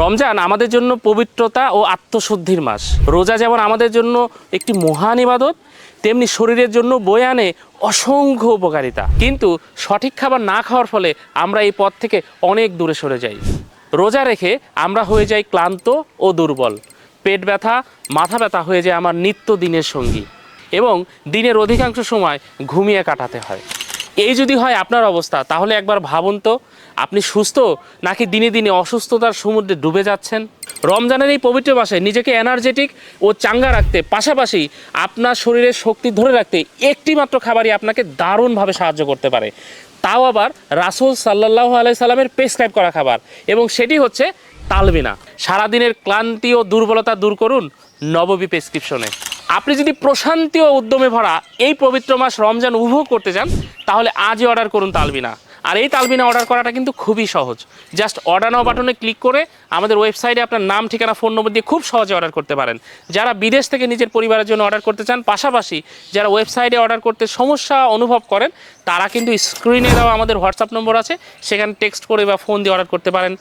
রমজান আমাদের জন্য পবিত্রতা ও আত্মশুদ্ধির মাস। রোজা যেমন আমাদের জন্য একটি মহান ইবাদত, তেমনি শরীরের জন্য বয়ে আনে অসংখ্য উপকারিতা। কিন্তু সঠিক খাবার না খাওয়ার ফলে আমরা এই পথ থেকে অনেক দূরে সরে যাই। রোজা রেখে আমরা হয়ে যাই ক্লান্ত ও দুর্বল, পেট ব্যথা, মাথা ব্যথা হয়ে যায় আমার নিত্য দিনের সঙ্গী, এবং দিনের অধিকাংশ সময় ঘুমিয়ে কাটাতে হয়। এই যদি হয় আপনার অবস্থা, তাহলে একবার ভাবুন তো, আপনি সুস্থ নাকি দিনে দিনে অসুস্থতার সমুদ্রে ডুবে যাচ্ছেন। রমজানের এই পবিত্র মাসে নিজেকে এনার্জেটিক ও চাঙ্গা রাখতে, পাশাপাশি আপনার শরীরের শক্তি ধরে রাখতে একটি মাত্র খাবারই আপনাকে দারুণভাবে সাহায্য করতে পারে, তাও আবার রাসূল সাল্লাল্লাহু আলাইহি সাল্লামের প্রেসক্রাইব করা খাবার, এবং সেটি হচ্ছে তালবিনা। সারাদিনের ক্লান্তি ও দুর্বলতা দূর করুন নববী প্রেসক্রিপশনে। আপনি যদি প্রশান্তি ও উদ্যমে ভরা এই পবিত্র মাস রমজান উপভোগ করতে চান, তাহলে আজই অর্ডার করুন তালবিনা। আর এই তালবিনা অর্ডার করাটা কিন্তু খুবই সহজ। জাস্ট অর্ডার নাও বাটনে ক্লিক করে আমাদের ওয়েবসাইটে আপনার নাম, ঠিকানা, ফোন নম্বর দিয়ে খুব সহজে অর্ডার করতে পারেন। যারা বিদেশ থেকে নিজের পরিবারের জন্য অর্ডার করতে চান, পাশাপাশি যারা ওয়েবসাইটে অর্ডার করতে সমস্যা অনুভব করেন, তারা কিন্তু স্ক্রিনে দেওয়া আমাদের হোয়াটসঅ্যাপ নম্বর আছে, সেখানে টেক্সট করে বা ফোন দিয়ে অর্ডার করতে পারেন।